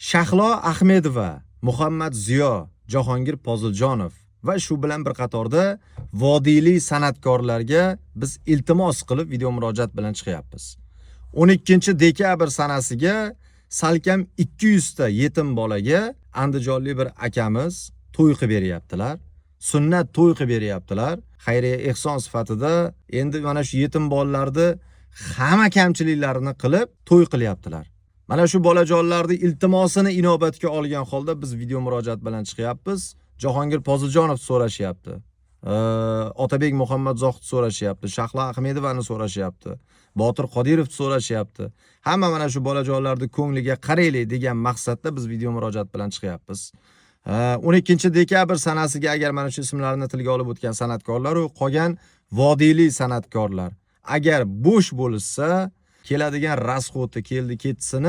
Shahlo Ahmedova, Muhammad Ziyo, Jahongir Poziljonov va shu bilan bir qatorda vodiyli san'atkorlarga biz iltimos qilib video murojaat bilan chiqyapmiz. 12-dekabr sanasiga salkam 200 ta yetim bolaga andijonlik bir akamiz to'y qilib beryaptilar. Sunnat to'y qilib beryaptilar. Xayriya ehson sifatida endi mana shu yetim bolalarni hamma kamchiliklarini qilib to'y qilyaptilar. Mana shu bolajonlarning iltimosini inobatga olgan holda biz video murojaat bilan chiqyapmiz. Jahongir Poziljonov so'rashyapti. Otabek Muhammad Zohid so'rashyapti. Shahlo Ahmedovani so'rashyapti. Botir Qodirov so'rashyapti. Hamma mana shu bolajonlarning ko'ngliga qaraylik degan maqsadda biz video murojaat bilan chiqyapmiz. 12-dekabr sanasiga agar mana shu ismlarni tilga olib o'tgan san'atkorlar va qolgan vodiyli san'atkorlar agar bo'sh bo'lsa, keladigan rasxoti keldi ketsin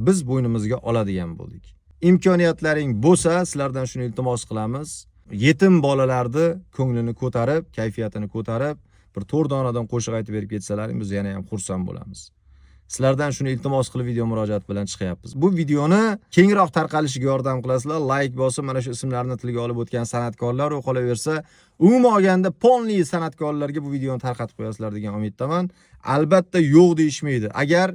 biz bo'ynimizga oladigan bo'ldik. Imkoniyatlaring bo'lsa, sizlardan shuni iltimos qilamiz. Yetim bolalarni ko'nglini ko'tarib, kayfiyatini ko'tarib, bir 4 donadan qo'shiq aytib berib ketsalaring biz yana ham xursand bo'lamiz. Sizlardan shuni iltimos qilib video murojaat bilan chiqyapmiz. Bu videoni kengroq tarqalishiga yordam qilasizlar. Like bosib, mana shu ismlarni tilga olib o'tgan san'atkorlar va qolaversa, umuman olganda polni san'atkorlarga bu videoni tarqatib qo'yasizlar degan umiddaman. Albatta yo'q deyishmaydi. Agar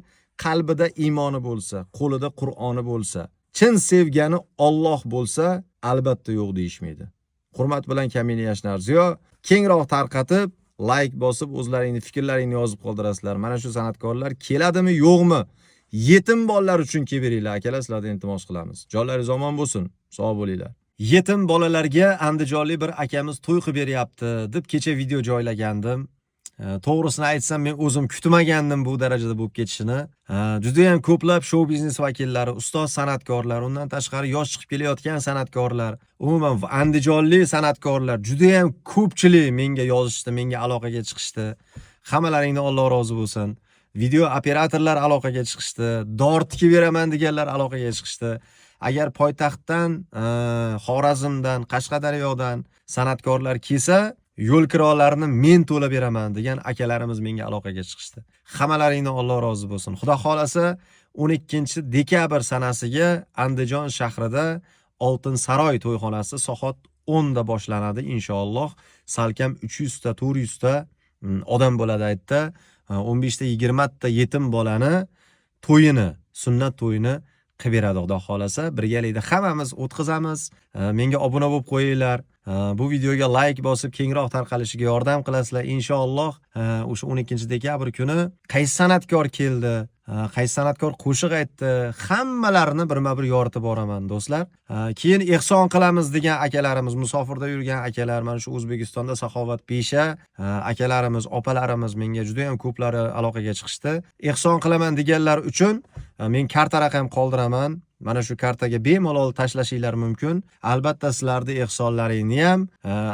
qalbida iymoni bo'lsa, qo'lida Qur'oni bo'lsa, chin sevgani Alloh bo'lsa, albatta yo'q deyishmaydi. Hurmat bilan Kamina Yashnarziyo, kengroq tarqatib, like bosib, o'zlaringni fikrlaringni yozib qoldirasizlar. Mana shu san'atkorlar keladimi, yo'qmi? Yetim bolalar uchun kelberinglar, akalar, sizlardan iltimos qilamiz. Jonlaringiz omon bo'lsin. Sog' bo'linglar. Yetim bolalarga andijonlik bir akamiz to'y qilib beryapti deb kecha video joylagandim. To'g'risini aytsam, men o'zim kutmagandim bu darajada bo'lib ketishini. Juda ham ko'plab show biznes vakillari, ustoz san'atkorlar, undan tashqari yosh chiqib kelayotgan san'atkorlar, umuman andijonlik san'atkorlar juda ham ko'pchilik menga yozishdi, menga aloqaga chiqishdi. Hammalaringdan Alloh rozi bo'lsin. Video operatorlar aloqaga chiqishdi, dor tikib beraman deganlar aloqaga chiqishdi. Agar poytaxtdan, Xorazmdan, Qashqadaryodan san'atkorlar kelsa, yo'l kirolarini men to'lab beraman degan akalarimiz menga aloqaga chiqishdi. Hammalaringdan Alloh rozi bo'lsin. Xudo xolasa 12-dekabr sanasiga Andijon shahrida Oltin Saroy to'yxonasi soat 10 da boshlanadi inshaalloh. Salkam 300 ta, 400 ta odam bo'ladi aytdi. 15 ta 20 ta yetim bolani to'yini, sunnat to'yini qilib beradi Xudo xolasa. Birgalikda hammamiz o'tkazamiz. Menga obuna bo'lib qo'yinglar. Bu videoga like bosib, kengroq tarqalishiga yordam qilasizlar inshaalloh. O'sha 12-dekabr kuni qaysi san'atkor keldi, qaysi san'atkor qo'shiq aytdi, hammalarini birma-bir yoritib boraman do'stlar. Keyin ehson qilamiz degan akalarimiz, musofirda yurgan akalar, mana shu O'zbekistonda saxovat pesha akalarimiz, opalarimiz menga juda ham ko'plari aloqaga chiqishdi. Ehson qilaman deganlar uchun men karta raqam qoldiraman. Mana shu kartaga bemalol tashlashinglar mumkin. Albatta sizlarning ehsonlaringni ham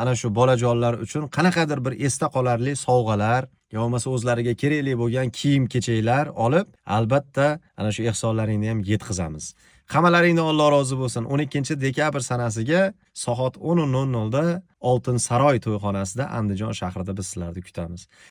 ana shu bolajonlar uchun qanaqadir bir esda qolarli sovg'alar yo bo'lmasa o'zlariga kerakli bo'lgan kiyim-kechaklar olib, albatta ana shu ehsonlaringni ham yetkazamiz. Hammalaringdan Alloh rozi bo'lsin. 12-dekabr sanasiga soat 10:00 da Oltin Saroy to'yxonasida Andijon shahrida biz sizlarni kutamiz.